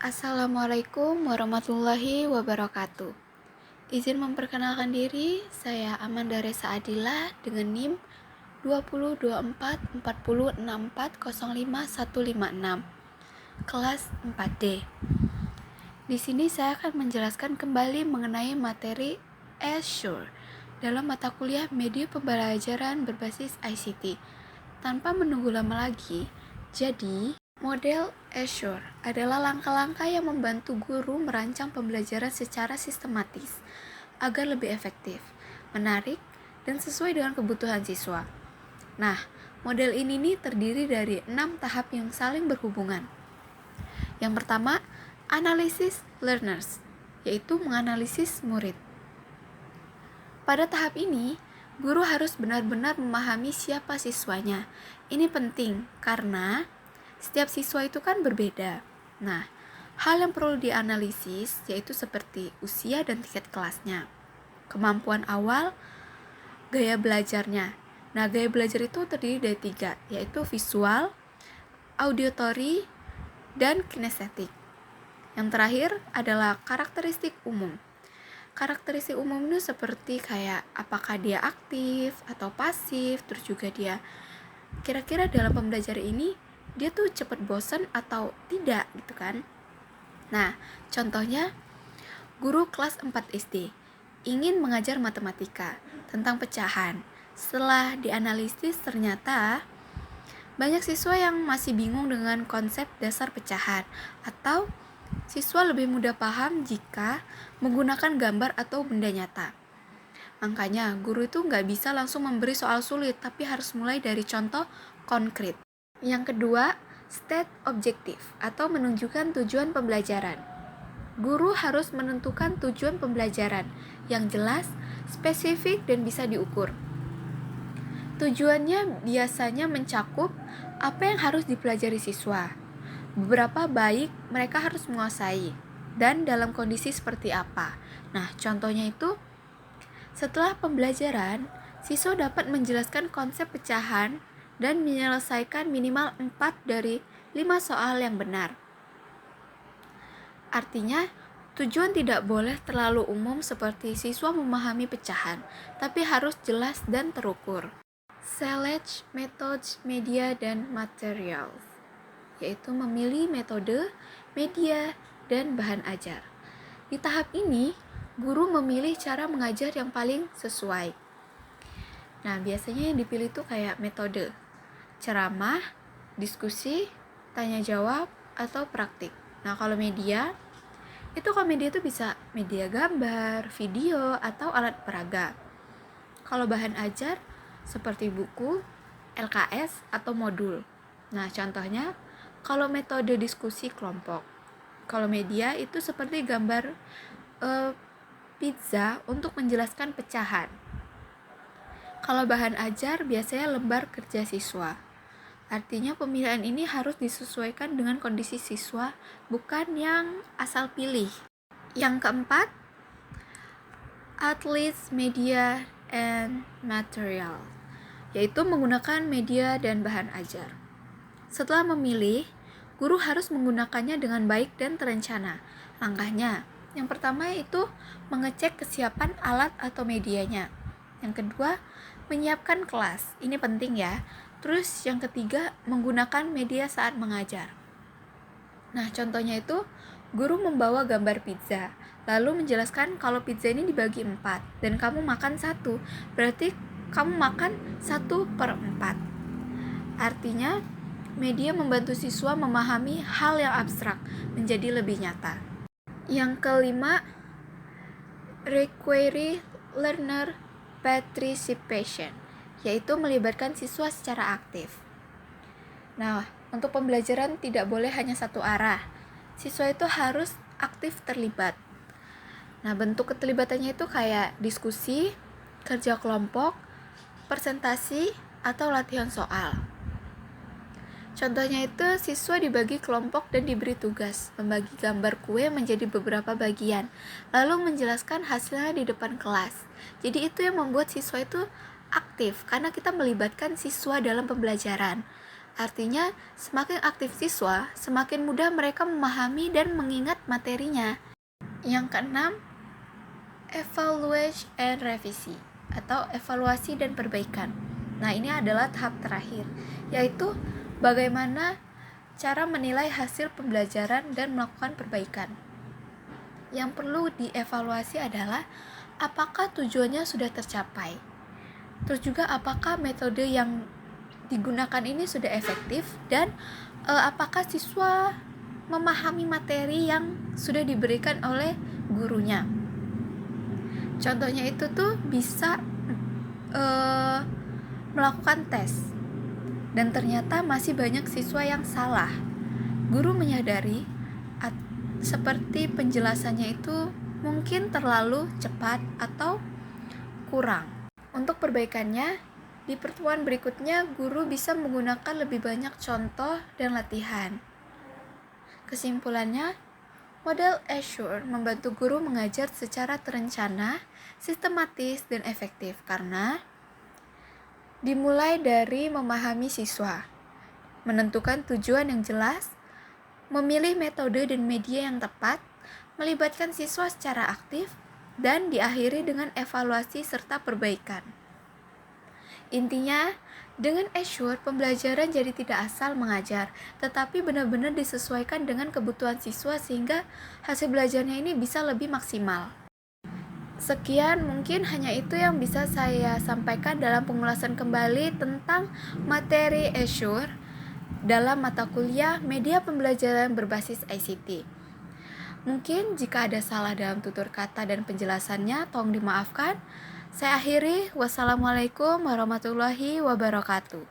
Assalamualaikum warahmatullahi wabarakatuh. Izin memperkenalkan diri, saya Amanda Resa Adila dengan NIM 202440640556, kelas 4D. Di sini saya akan menjelaskan kembali mengenai materi Azure dalam mata kuliah media pembelajaran berbasis ICT. Tanpa menunggu lama lagi, jadi model Azure adalah langkah-langkah yang membantu guru merancang pembelajaran secara sistematis agar lebih efektif, menarik, dan sesuai dengan kebutuhan siswa. Nah, model ini terdiri dari 6 tahap yang saling berhubungan. Yang pertama, analisis learners, yaitu menganalisis murid. Pada tahap ini, guru harus benar-benar memahami siapa siswanya. Ini penting karena setiap siswa itu kan berbeda. Nah, hal yang perlu dianalisis yaitu seperti usia dan tingkat kelasnya, kemampuan awal, gaya belajarnya. Nah, gaya belajar itu terdiri dari 3, yaitu visual, auditory, dan kinestetik. Yang terakhir adalah karakteristik umum. Karakteristik umum itu seperti kayak apakah dia aktif atau pasif, terus juga dia kira-kira dalam pembelajaran ini dia tuh cepat bosan atau tidak gitu kan. Nah, contohnya guru kelas 4 SD ingin mengajar matematika tentang pecahan. Setelah dianalisis ternyata banyak siswa yang masih bingung dengan konsep dasar pecahan, atau siswa lebih mudah paham jika menggunakan gambar atau benda nyata. Makanya guru itu nggak bisa langsung memberi soal sulit, tapi harus mulai dari contoh konkret. Yang kedua, state objektif atau menunjukkan tujuan pembelajaran. Guru harus menentukan tujuan pembelajaran yang jelas, spesifik, dan bisa diukur. Tujuannya biasanya mencakup apa yang harus dipelajari siswa, beberapa baik mereka harus menguasai, dan dalam kondisi seperti apa. Nah, contohnya itu setelah pembelajaran, siswa dapat menjelaskan konsep pecahan dan menyelesaikan minimal 4 dari 5 soal yang benar. Artinya, tujuan tidak boleh terlalu umum seperti siswa memahami pecahan, tapi harus jelas dan terukur. Select methods, media, dan materials, yaitu memilih metode, media, dan bahan ajar. Di tahap ini, guru memilih cara mengajar yang paling sesuai. Nah, biasanya yang dipilih itu kayak metode ceramah, diskusi, tanya jawab, atau praktik. Nah, kalau media itu bisa media gambar, video, atau alat peraga. Kalau bahan ajar seperti buku, LKS, atau modul. Nah, contohnya kalau metode diskusi kelompok. Kalau media itu seperti gambar pizza untuk menjelaskan pecahan. Kalau bahan ajar biasanya lembar kerja siswa. Artinya pemilihan ini harus disesuaikan dengan kondisi siswa, bukan yang asal pilih. Yang keempat, outlets, media, and material, yaitu menggunakan media dan bahan ajar. Setelah memilih, guru harus menggunakannya dengan baik dan terencana. Langkahnya, yang pertama itu mengecek kesiapan alat atau medianya. Yang kedua, menyiapkan kelas. Ini penting ya. Terus yang ketiga, menggunakan media saat mengajar. Nah, contohnya itu guru membawa gambar pizza, lalu menjelaskan kalau pizza ini dibagi 4 dan kamu makan 1, berarti kamu makan 1/4. Artinya, media membantu siswa memahami hal yang abstrak menjadi lebih nyata. Yang kelima, require learner participation, yaitu melibatkan siswa secara aktif. Nah, untuk pembelajaran tidak boleh hanya satu arah. Siswa itu harus aktif terlibat. Nah, bentuk keterlibatannya itu kayak diskusi, kerja kelompok, presentasi, atau latihan soal. Contohnya itu siswa dibagi kelompok dan diberi tugas membagi gambar kue menjadi beberapa bagian, lalu menjelaskan hasilnya di depan kelas. Jadi itu yang membuat siswa itu aktif, karena kita melibatkan siswa dalam pembelajaran. Artinya, semakin aktif siswa, semakin mudah mereka memahami dan mengingat materinya. Yang keenam, evaluation and revisi atau evaluasi dan perbaikan. Nah, ini adalah tahap terakhir, yaitu bagaimana cara menilai hasil pembelajaran dan melakukan perbaikan. Yang perlu dievaluasi adalah apakah tujuannya sudah tercapai. Terus juga apakah metode yang digunakan ini sudah efektif dan apakah siswa memahami materi yang sudah diberikan oleh gurunya. Contohnya itu tuh bisa melakukan tes dan ternyata masih banyak siswa yang salah. Guru menyadari seperti penjelasannya itu mungkin terlalu cepat atau kurang. Untuk perbaikannya, di pertemuan berikutnya, guru bisa menggunakan lebih banyak contoh dan latihan. Kesimpulannya, model Azure membantu guru mengajar secara terencana, sistematis, dan efektif karena dimulai dari memahami siswa, menentukan tujuan yang jelas, memilih metode dan media yang tepat, melibatkan siswa secara aktif, dan diakhiri dengan evaluasi serta perbaikan. Intinya, dengan Azure, pembelajaran jadi tidak asal mengajar, tetapi benar-benar disesuaikan dengan kebutuhan siswa sehingga hasil belajarnya ini bisa lebih maksimal. Sekian, mungkin hanya itu yang bisa saya sampaikan dalam pengulasan kembali tentang materi Azure dalam mata kuliah media pembelajaran berbasis ICT. Mungkin jika ada salah dalam tutur kata dan penjelasannya, tolong dimaafkan. Saya akhiri, wassalamualaikum warahmatullahi wabarakatuh.